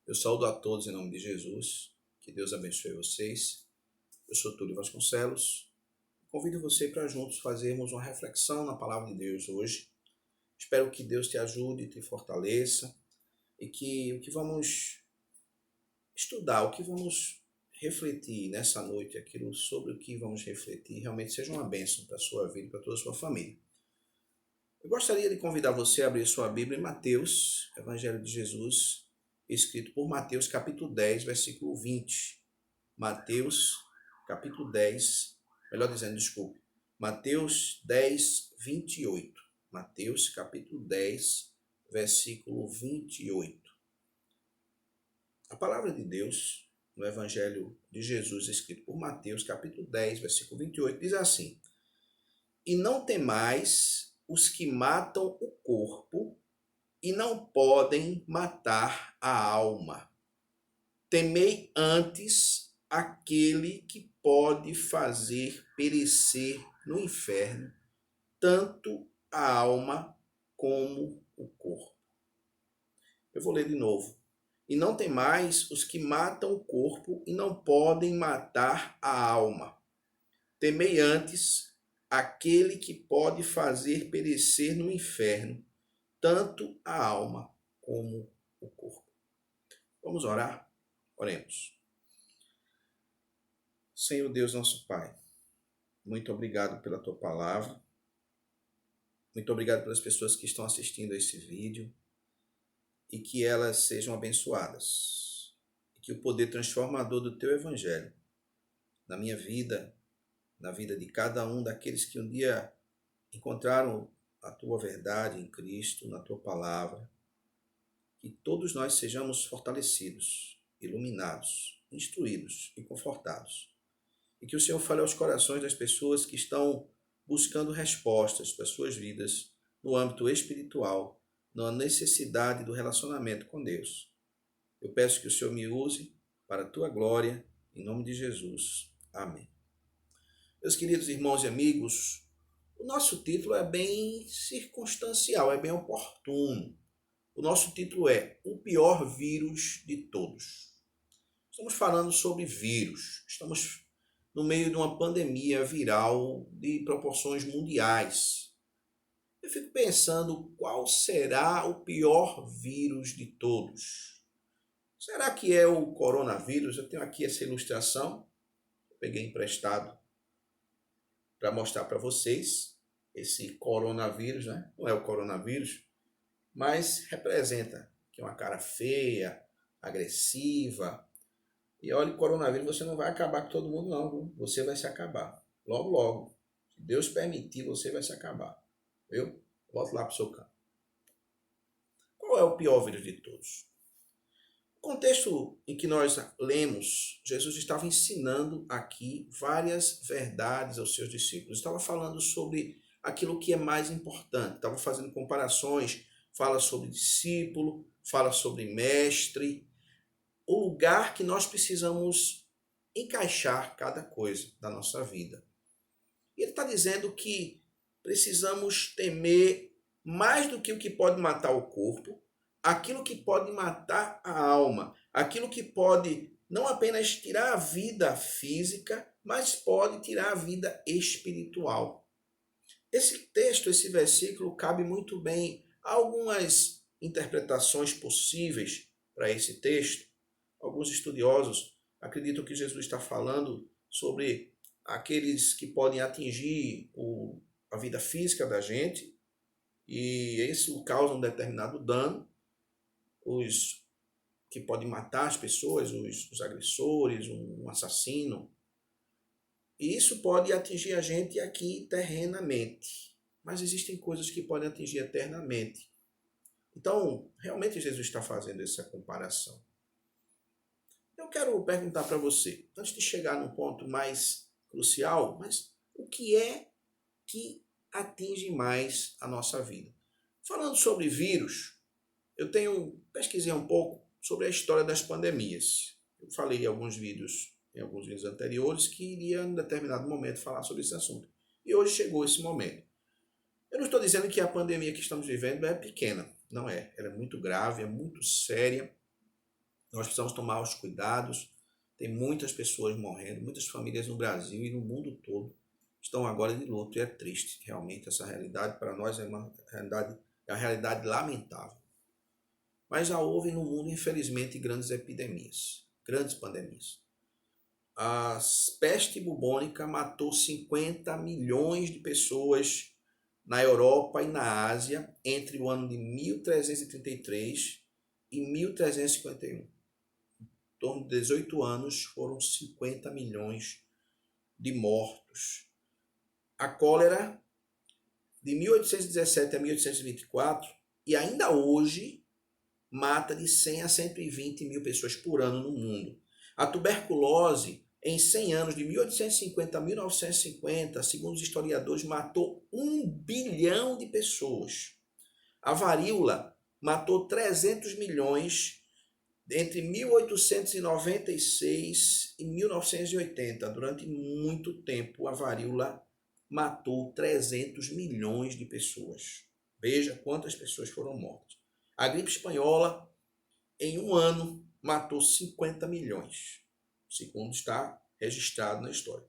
Eu saúdo a todos em nome de Jesus. Que Deus abençoe vocês. Eu sou Túlio Vasconcelos. Convido você para juntos fazermos uma reflexão na palavra de Deus hoje. Espero que Deus te ajude, te fortaleça e que o que vamos estudar, o que vamos refletir nessa noite, aquilo sobre o que vamos refletir, realmente seja uma bênção para a sua vida e para toda a sua família. Eu gostaria de convidar você a abrir sua Bíblia em Mateus, Evangelho de Jesus, escrito por Mateus capítulo 10, versículo 20. Mateus capítulo 10, melhor dizendo, desculpe, Mateus 10, 28. Mateus capítulo 10, versículo 28. A palavra de Deus, no Evangelho de Jesus, escrito por Mateus capítulo 10, versículo 28, diz assim: E não temais os que matam o corpo e não podem matar a alma. Temei antes aquele que pode fazer perecer no inferno tanto a alma como o corpo. Eu vou ler de novo. E não temais os que matam o corpo e não podem matar a alma. Temei antes aquele que pode fazer perecer no inferno tanto a alma como o corpo. Vamos orar? Oremos. Senhor Deus, nosso Pai, muito obrigado pela Tua palavra. Muito obrigado pelas pessoas que estão assistindo a esse vídeo e que elas sejam abençoadas. E que o poder transformador do Teu Evangelho na minha vida, na vida de cada um daqueles que um dia encontraram a Tua verdade em Cristo, na Tua palavra, que todos nós sejamos fortalecidos, iluminados, instruídos e confortados. E que o Senhor fale aos corações das pessoas que estão buscando respostas para as suas vidas no âmbito espiritual, na necessidade do relacionamento com Deus. Eu peço que o Senhor me use para a Tua glória, em nome de Jesus. Amém. Meus queridos irmãos e amigos, o nosso título é bem circunstancial, é bem oportuno. O nosso título é O Pior Vírus de Todos. Estamos falando sobre vírus. Estamos no meio de uma pandemia viral de proporções mundiais. Eu fico pensando qual será o pior vírus de todos. Será que é o coronavírus? Eu tenho aqui essa ilustração. Eu peguei emprestado para mostrar para vocês esse coronavírus, né? Não é o coronavírus, mas representa que é uma cara feia, agressiva. E olha, o coronavírus você não vai acabar com todo mundo não, viu? Você vai se acabar. Logo, logo. Se Deus permitir, você vai se acabar. Viu? Volta lá para o seu campo. Qual é o pior vírus de todos? No contexto em que nós lemos, Jesus estava ensinando aqui várias verdades aos seus discípulos. Estava falando sobre aquilo que é mais importante. Estava fazendo comparações. Fala sobre discípulo, fala sobre mestre. O lugar que nós precisamos encaixar cada coisa da nossa vida. E ele está dizendo que precisamos temer mais do que o que pode matar o corpo, aquilo que pode matar a alma, aquilo que pode não apenas tirar a vida física, mas pode tirar a vida espiritual. Esse texto, esse versículo, cabe muito bem a algumas interpretações possíveis para esse texto. Alguns estudiosos acreditam que Jesus está falando sobre aqueles que podem atingir a vida física da gente e isso causa um determinado dano, os que podem matar as pessoas, os agressores, um assassino. E isso pode atingir a gente aqui terrenamente, mas existem coisas que podem atingir eternamente. Então, realmente Jesus está fazendo essa comparação. Eu quero perguntar para você, antes de chegar num ponto mais crucial, mas o que é que atinge mais a nossa vida? Falando sobre vírus, eu pesquisei um pouco sobre a história das pandemias. Eu falei em alguns vídeos anteriores que iria, em determinado momento, falar sobre esse assunto. E hoje chegou esse momento. Eu não estou dizendo que a pandemia que estamos vivendo é pequena. Não é. Ela é muito grave, é muito séria. Nós precisamos tomar os cuidados. Tem muitas pessoas morrendo, muitas famílias no Brasil e no mundo todo estão agora de luto, e é triste. Realmente essa realidade para nós é uma realidade lamentável. Mas já houve no mundo, infelizmente, grandes epidemias, grandes pandemias. A peste bubônica matou 50 milhões de pessoas na Europa e na Ásia entre o ano de 1333 e 1351. Em torno de 18 anos foram 50 milhões de mortos. A cólera, de 1817 a 1824, e ainda hoje mata de 100 a 120 mil pessoas por ano no mundo. A tuberculose, em 100 anos, de 1850 a 1950, segundo os historiadores, matou 1 bilhão de pessoas. A varíola matou 300 milhões entre 1896 e 1980. Durante muito tempo, a varíola matou 300 milhões de pessoas. Veja quantas pessoas foram mortas. A gripe espanhola, em um ano, matou 50 milhões, segundo está registrado na história.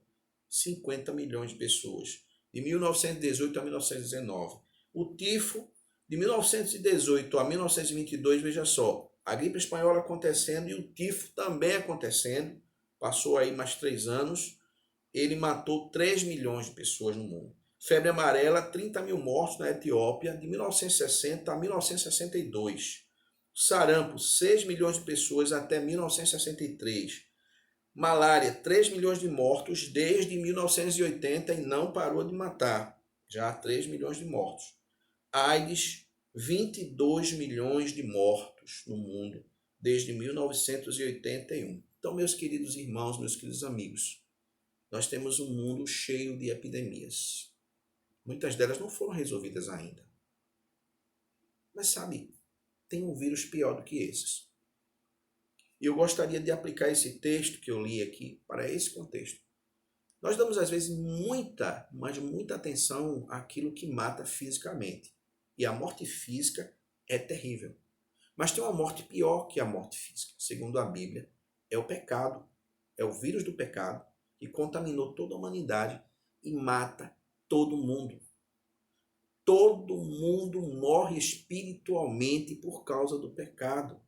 50 milhões de pessoas, de 1918 a 1919. O tifo, de 1918 a 1922, veja só, a gripe espanhola acontecendo e o tifo também acontecendo, passou aí mais 3 anos, ele matou 3 milhões de pessoas no mundo. Febre amarela, 30 mil mortos na Etiópia, de 1960 a 1962. Sarampo, 6 milhões de pessoas até 1963. Malária, 3 milhões de mortos desde 1980 e não parou de matar. Já 3 milhões de mortos. AIDS, 22 milhões de mortos no mundo desde 1981. Então, meus queridos irmãos, meus queridos amigos, nós temos um mundo cheio de epidemias. Muitas delas não foram resolvidas ainda. Mas sabe, tem um vírus pior do que esses. E eu gostaria de aplicar esse texto que eu li aqui para esse contexto. Nós damos às vezes muita atenção àquilo que mata fisicamente. E a morte física é terrível. Mas tem uma morte pior que a morte física. Segundo a Bíblia, é o pecado. É o vírus do pecado que contaminou toda a humanidade e mata todo mundo. Todo mundo morre espiritualmente por causa do pecado.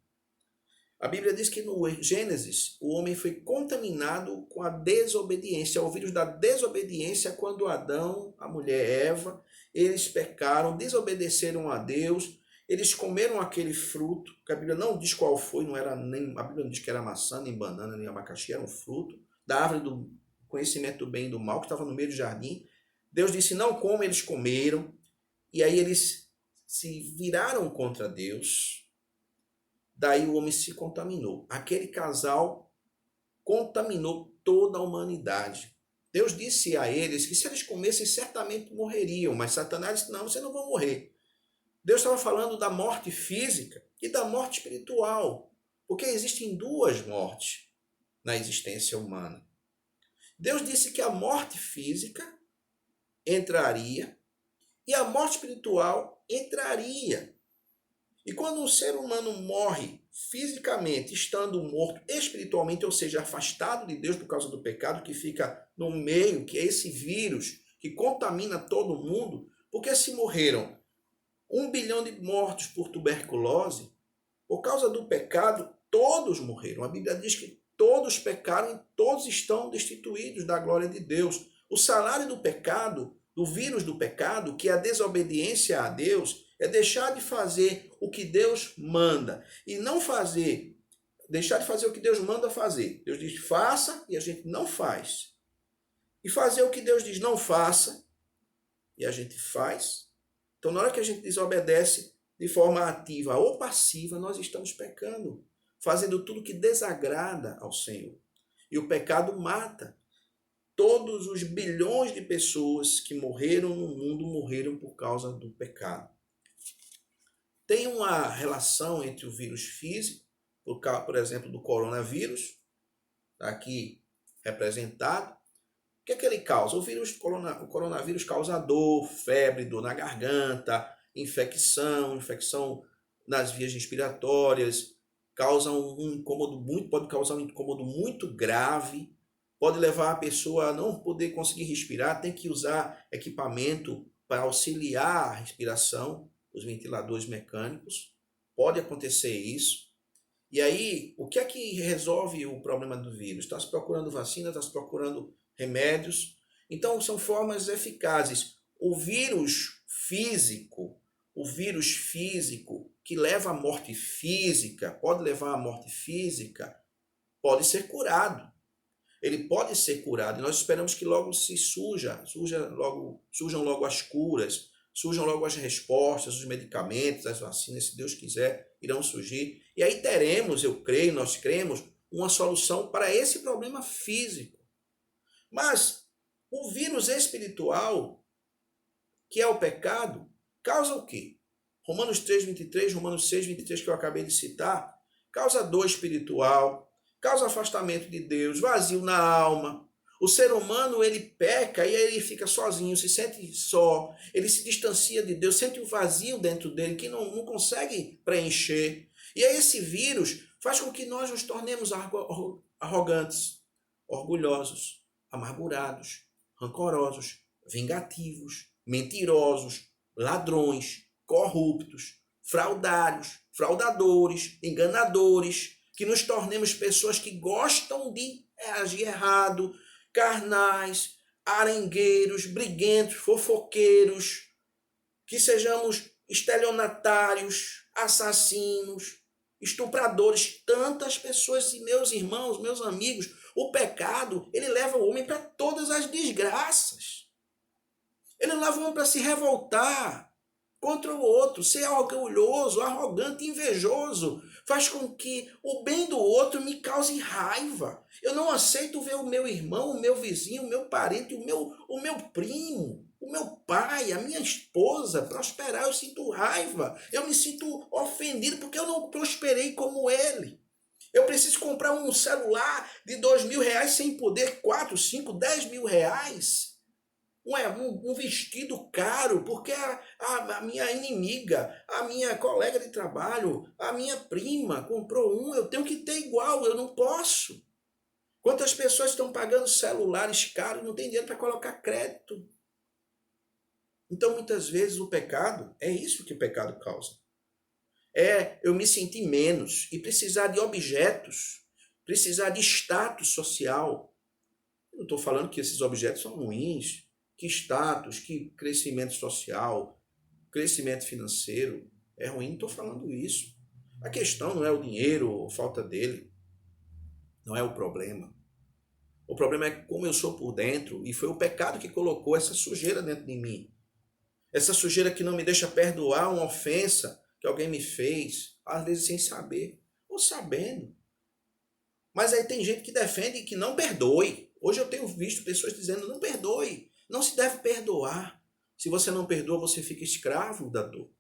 A Bíblia diz que no Gênesis, o homem foi contaminado com a desobediência, o vírus da desobediência, quando Adão, a mulher Eva, eles pecaram, desobedeceram a Deus, eles comeram aquele fruto, que a Bíblia não diz qual foi, a Bíblia não diz que era maçã, nem banana, nem abacaxi, era um fruto da árvore do conhecimento do bem e do mal, que estava no meio do jardim. Deus disse, não comam, eles comeram, e aí eles se viraram contra Deus. Daí o homem se contaminou. Aquele casal contaminou toda a humanidade. Deus disse a eles que se eles comessem, certamente morreriam. Mas Satanás disse, não, vocês não vão morrer. Deus estava falando da morte física e da morte espiritual. Porque existem 2 mortes na existência humana. Deus disse que a morte física entraria e a morte espiritual entraria. E quando um ser humano morre fisicamente, estando morto espiritualmente, ou seja, afastado de Deus por causa do pecado, que fica no meio, que é esse vírus que contamina todo mundo, porque se morreram 1 bilhão de mortos por tuberculose, por causa do pecado, todos morreram. A Bíblia diz que todos pecaram e todos estão destituídos da glória de Deus. O salário do pecado, do vírus do pecado, que é a desobediência a Deus, é deixar de fazer o que Deus manda e não fazer, deixar de fazer o que Deus manda fazer. Deus diz faça e a gente não faz. E fazer o que Deus diz não faça e a gente faz. Então, na hora que a gente desobedece de forma ativa ou passiva, nós estamos pecando, fazendo tudo que desagrada ao Senhor. E o pecado mata. Todos os bilhões de pessoas que morreram no mundo morreram por causa do pecado. Tem uma relação entre o vírus físico, por exemplo, do coronavírus, aqui representado. O que é que ele causa? O coronavírus causa dor, febre, dor na garganta, infecção nas vias respiratórias, causa um incômodo pode causar um incômodo muito grave, pode levar a pessoa a não poder conseguir respirar, tem que usar equipamento para auxiliar a respiração, os ventiladores mecânicos. Pode acontecer isso. E aí, o que é que resolve o problema do vírus? Está se procurando vacina, está se procurando remédios. Então, são formas eficazes. O vírus físico que leva à morte física, pode levar à morte física, pode ser curado. Ele pode ser curado. E nós esperamos que logo surjam logo as curas, surjam logo as respostas, os medicamentos, as vacinas, se Deus quiser, irão surgir. E aí teremos, eu creio, nós cremos, uma solução para esse problema físico. Mas o vírus espiritual, que é o pecado, causa o quê? Romanos 3:23, Romanos 6:23, que eu acabei de citar, causa dor espiritual, causa afastamento de Deus, vazio na alma. O ser humano, ele peca e ele fica sozinho, se sente só, ele se distancia de Deus, sente o vazio dentro dele que não consegue preencher. E aí esse vírus faz com que nós nos tornemos arrogantes, orgulhosos, amargurados, rancorosos, vingativos, mentirosos, ladrões, corruptos, fraudadores, enganadores, que nos tornemos pessoas que gostam de agir errado, carnais, arengueiros, briguentos, fofoqueiros, que sejamos estelionatários, assassinos, estupradores, tantas pessoas, e meus irmãos, meus amigos, o pecado, ele leva o homem para todas as desgraças. Ele leva o homem para se revoltar contra o outro, ser orgulhoso, arrogante, invejoso, faz com que o bem do outro me cause raiva. Eu não aceito ver o meu irmão, o meu vizinho, o meu parente, o meu primo, o meu pai, a minha esposa prosperar. Eu sinto raiva, eu me sinto ofendido porque eu não prosperei como ele. Eu preciso comprar um celular de R$ 2.000 sem poder, 4, 5, 10 mil reais. Um vestido caro, porque a minha inimiga, a minha colega de trabalho, a minha prima comprou eu tenho que ter igual, eu não posso. Quantas pessoas estão pagando celulares caros e não tem dinheiro para colocar crédito? Então, muitas vezes, o pecado, é isso que o pecado causa. É eu me sentir menos e precisar de objetos, precisar de status social. Eu não estou falando que esses objetos são ruins, que status, que crescimento social, crescimento financeiro é ruim, não estou falando isso. A questão não é o dinheiro ou falta dele, não é o problema. O problema é como eu sou por dentro, e foi o pecado que colocou essa sujeira dentro de mim. Essa sujeira que não me deixa perdoar uma ofensa que alguém me fez, às vezes sem saber, ou sabendo. Mas aí tem gente que defende que não perdoe. Hoje eu tenho visto pessoas dizendo, não perdoe. Não se deve perdoar. Se você não perdoa, você fica escravo da dor.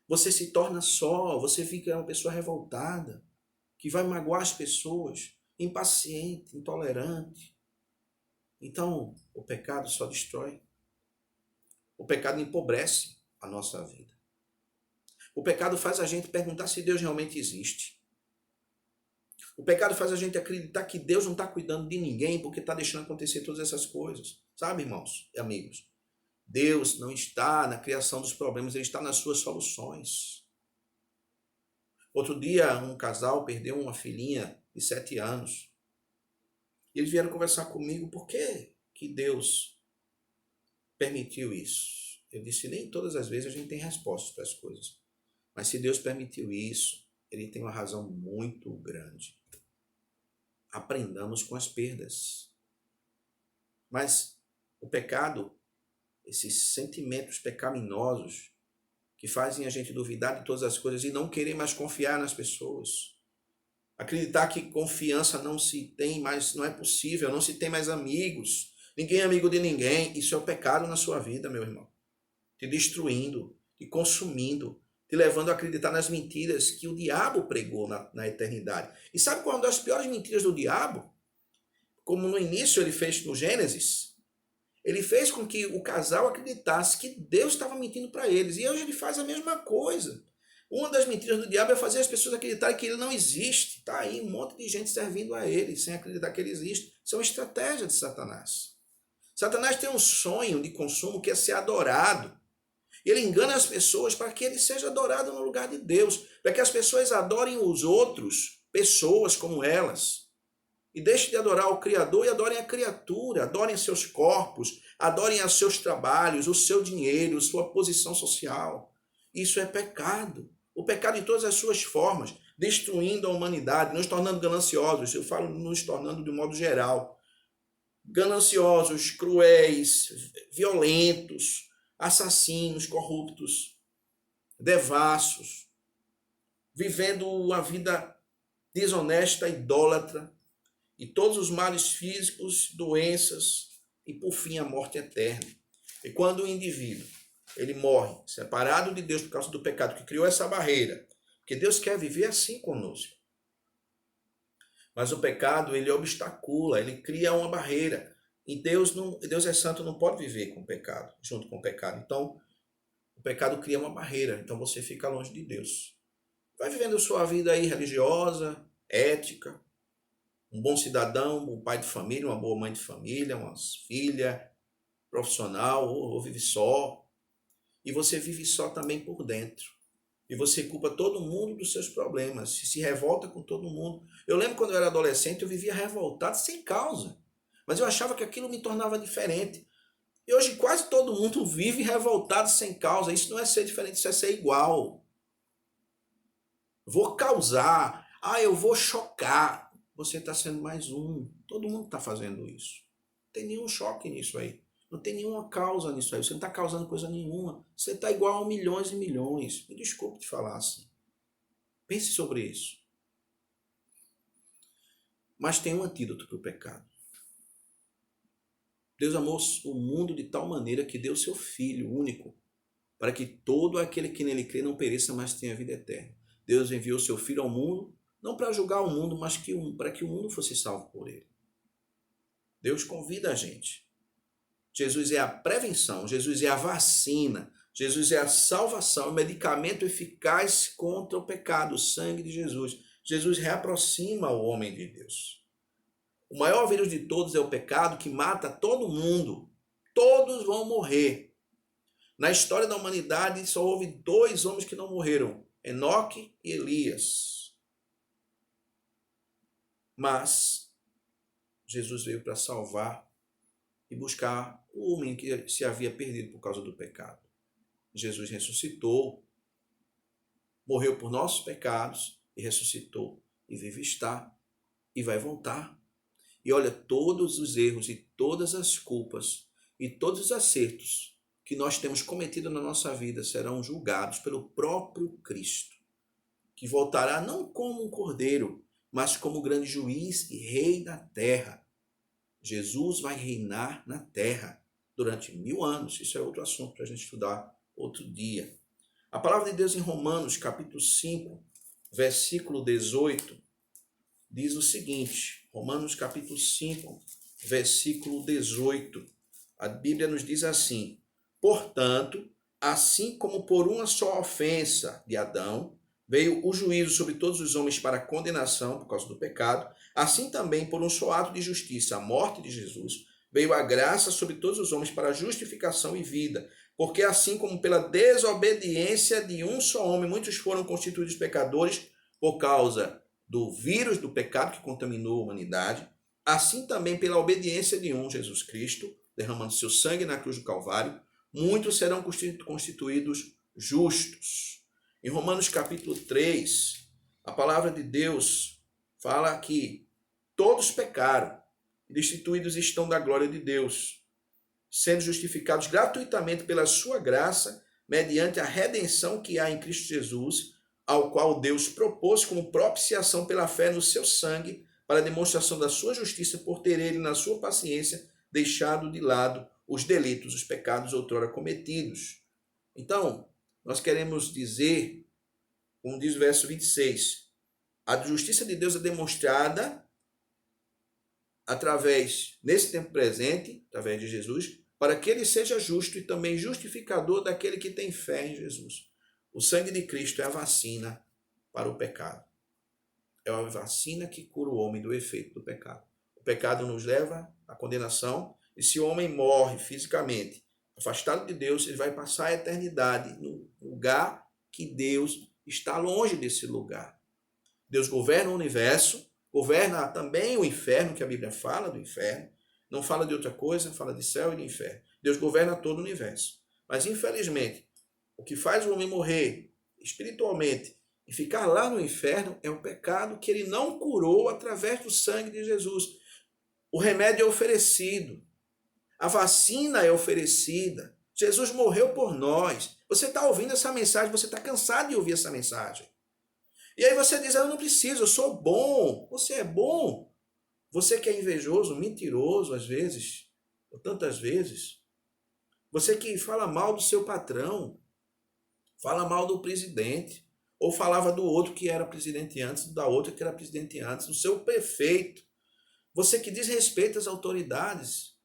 Você se torna só, você fica uma pessoa revoltada, que vai magoar as pessoas, impaciente, intolerante. Então, o pecado só destrói. O pecado empobrece a nossa vida. O pecado faz a gente perguntar se Deus realmente existe. O pecado faz a gente acreditar que Deus não está cuidando de ninguém porque está deixando acontecer todas essas coisas. Sabe, irmãos e amigos? Deus não está na criação dos problemas, Ele está nas suas soluções. Outro dia, um casal perdeu uma filhinha de 7 anos. E eles vieram conversar comigo, por que Deus permitiu isso? Eu disse, nem todas as vezes a gente tem respostas para as coisas. Mas se Deus permitiu isso, Ele tem uma razão muito grande. Aprendamos com as perdas. Mas o pecado, esses sentimentos pecaminosos que fazem a gente duvidar de todas as coisas e não querer mais confiar nas pessoas. Acreditar que confiança não se tem mais, não é possível, não se tem mais amigos. Ninguém é amigo de ninguém. Isso é o pecado na sua vida, meu irmão. Te destruindo, te consumindo, te levando a acreditar nas mentiras que o diabo pregou na eternidade. E sabe qual é uma das piores mentiras do diabo? Como no início ele fez no Gênesis, ele fez com que o casal acreditasse que Deus estava mentindo para eles. E hoje ele faz a mesma coisa. Uma das mentiras do diabo é fazer as pessoas acreditarem que ele não existe. Está aí um monte de gente servindo a ele, sem acreditar que ele existe. Isso é uma estratégia de Satanás. Satanás tem um sonho de consumo que é ser adorado. Ele engana as pessoas para que ele seja adorado no lugar de Deus, para que as pessoas adorem os outros, pessoas como elas, e deixem de adorar o Criador e adorem a criatura, adorem seus corpos, adorem os seus trabalhos, o seu dinheiro, sua posição social. Isso é pecado. O pecado em todas as suas formas, destruindo a humanidade, nos tornando gananciosos. Eu falo nos tornando de um modo geral. Gananciosos, cruéis, violentos, assassinos, corruptos, devassos, vivendo uma vida desonesta, idólatra, e todos os males físicos, doenças e, por fim, a morte eterna. E quando o indivíduo ele morre separado de Deus por causa do pecado que criou essa barreira, porque Deus quer viver assim conosco. Mas o pecado, ele obstacula, ele cria uma barreira. E Deus é santo, não pode viver com o pecado, junto com o pecado. Então, o pecado cria uma barreira, então você fica longe de Deus. Vai vivendo sua vida aí religiosa, ética, um bom cidadão, um pai de família, uma boa mãe de família, uma filha, profissional, ou vive só. E você vive só também por dentro. E você culpa todo mundo dos seus problemas, se revolta com todo mundo. Eu lembro quando eu era adolescente, eu vivia revoltado sem causa. Mas eu achava que aquilo me tornava diferente. E hoje quase todo mundo vive revoltado sem causa. Isso não é ser diferente, isso é ser igual. Vou causar. Eu vou chocar. Você está sendo mais um. Todo mundo está fazendo isso. Não tem nenhum choque nisso aí. Não tem nenhuma causa nisso aí. Você não está causando coisa nenhuma. Você está igual a milhões e milhões. Me desculpe te falar assim. Pense sobre isso. Mas tem um antídoto para o pecado. Deus amou o mundo de tal maneira que deu seu Filho único, para que todo aquele que nele crê não pereça, mas tenha vida eterna. Deus enviou seu Filho ao mundo, não para julgar o mundo, mas para que o mundo fosse salvo por ele. Deus convida a gente. Jesus é a prevenção, Jesus é a vacina, Jesus é a salvação, o medicamento eficaz contra o pecado, o sangue de Jesus. Jesus reaproxima o homem de Deus. O maior vírus de todos é o pecado que mata todo mundo. Todos vão morrer. Na história da humanidade só houve 2 homens que não morreram, Enoque e Elias. Mas Jesus veio para salvar e buscar o homem que se havia perdido por causa do pecado. Jesus ressuscitou, morreu por nossos pecados e ressuscitou. E vive está e vai voltar. E olha, todos os erros e todas as culpas e todos os acertos que nós temos cometido na nossa vida serão julgados pelo próprio Cristo, que voltará não como um cordeiro, mas como grande juiz e rei da terra. Jesus vai reinar na terra durante 1000 anos. Isso é outro assunto para a gente estudar outro dia. A palavra de Deus em Romanos, capítulo 5, versículo 18, diz o seguinte. Romanos, capítulo 5, versículo 18. A Bíblia nos diz assim: portanto, assim como por uma só ofensa de Adão veio o juízo sobre todos os homens para condenação por causa do pecado, assim também por um só ato de justiça, a morte de Jesus, veio a graça sobre todos os homens para justificação e vida. Porque assim como pela desobediência de um só homem muitos foram constituídos pecadores por causa do vírus do pecado que contaminou a humanidade, assim também pela obediência de um, Jesus Cristo, derramando seu sangue na cruz do Calvário, muitos serão constituídos justos. Em Romanos capítulo 3, a palavra de Deus fala que todos pecaram e destituídos estão da glória de Deus, sendo justificados gratuitamente pela sua graça, mediante a redenção que há em Cristo Jesus, ao qual Deus propôs como propiciação pela fé no seu sangue, para a demonstração da sua justiça, por ter ele, na sua paciência, deixado de lado os delitos, os pecados outrora cometidos. Então, nós queremos dizer, como diz o verso 26, a justiça de Deus é demonstrada nesse tempo presente, através de Jesus, para que ele seja justo e também justificador daquele que tem fé em Jesus. O sangue de Cristo é a vacina para o pecado. É a vacina que cura o homem do efeito do pecado. O pecado nos leva à condenação, e se o homem morre fisicamente, afastado de Deus, ele vai passar a eternidade no lugar que Deus está longe desse lugar. Deus governa o universo, governa também o inferno, que a Bíblia fala do inferno. Não fala de outra coisa, fala de céu e de inferno. Deus governa todo o universo. Mas, infelizmente, o que faz o homem morrer espiritualmente e ficar lá no inferno é o pecado que ele não curou através do sangue de Jesus. O remédio é oferecido. A vacina é oferecida. Jesus morreu por nós. Você está ouvindo essa mensagem, você está cansado de ouvir essa mensagem. E aí você diz, eu não preciso, eu sou bom. Você é bom. Você que é invejoso, mentiroso às vezes, ou tantas vezes. Você que fala mal do seu patrão, fala mal do presidente, ou falava do outro que era presidente antes, da outra que era presidente antes, do seu prefeito. Você que desrespeita as autoridades,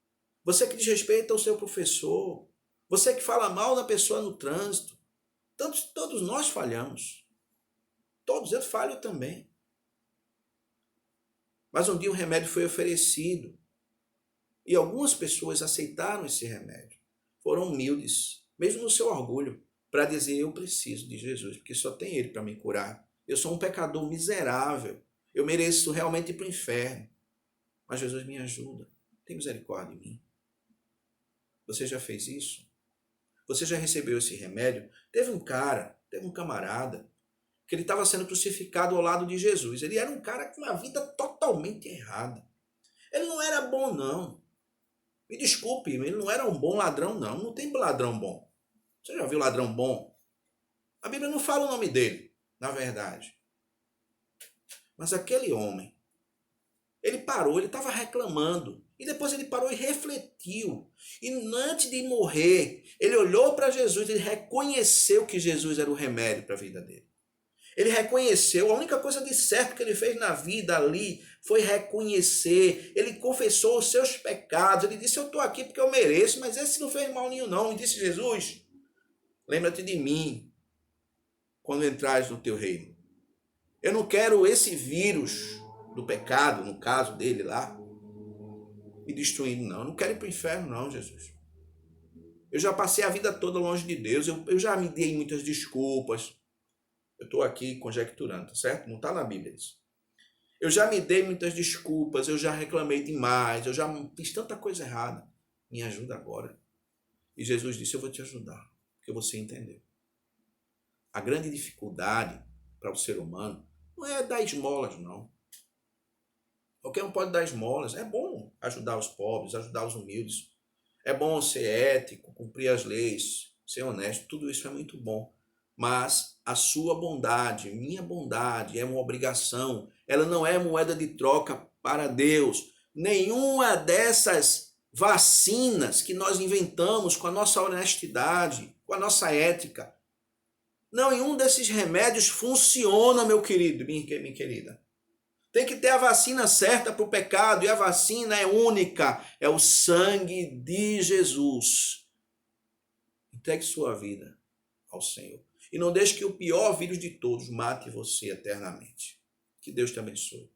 você que desrespeita o seu professor, você que fala mal da pessoa no trânsito. Todos nós falhamos. Todos, eu falho também. Mas um dia o remédio foi oferecido. E algumas pessoas aceitaram esse remédio. Foram humildes, mesmo no seu orgulho, para dizer, eu preciso de Jesus, porque só tem Ele para me curar. Eu sou um pecador miserável. Eu mereço realmente ir para o inferno. Mas Jesus me ajuda. Tem misericórdia de mim. Você já fez isso? Você já recebeu esse remédio? Teve um camarada, que ele estava sendo crucificado ao lado de Jesus. Ele era um cara com uma vida totalmente errada. Ele não era bom, não. Me desculpe, ele não era um bom ladrão, não. Não tem ladrão bom. Você já viu ladrão bom? A Bíblia não fala o nome dele, na verdade. Mas aquele homem, ele parou, ele estava reclamando. E depois ele parou e refletiu. E antes de morrer, ele olhou para Jesus, ele reconheceu que Jesus era o remédio para a vida dele. Ele reconheceu, a única coisa de certo que ele fez na vida ali foi reconhecer. Ele confessou os seus pecados. Ele disse, eu estou aqui porque eu mereço, mas esse não fez mal nenhum não. E disse, Jesus, lembra-te de mim quando entrares no teu reino. Eu não quero esse vírus do pecado, no caso dele lá, me destruindo não. Eu não quero ir para o inferno não, Jesus. Eu já passei a vida toda longe de Deus. Eu já me dei muitas desculpas. Eu estou aqui conjecturando, tá certo? Não está na Bíblia isso. Eu já me dei muitas desculpas, eu já reclamei demais, eu já fiz tanta coisa errada. Me ajuda agora. E Jesus disse, eu vou te ajudar, porque você entendeu. A grande dificuldade para o ser humano não é dar esmolas, não. Qualquer um pode dar esmolas. É bom ajudar os pobres, ajudar os humildes. É bom ser ético, cumprir as leis, ser honesto. Tudo isso é muito bom. Mas a sua bondade, minha bondade, é uma obrigação. Ela não é moeda de troca para Deus. Nenhuma dessas vacinas que nós inventamos com a nossa honestidade, com a nossa ética, nenhum desses remédios funciona, meu querido, minha querida. Tem que ter a vacina certa para o pecado, e a vacina é única, é o sangue de Jesus. Entregue sua vida ao Senhor. E não deixe que o pior vírus de todos mate você eternamente. Que Deus te abençoe.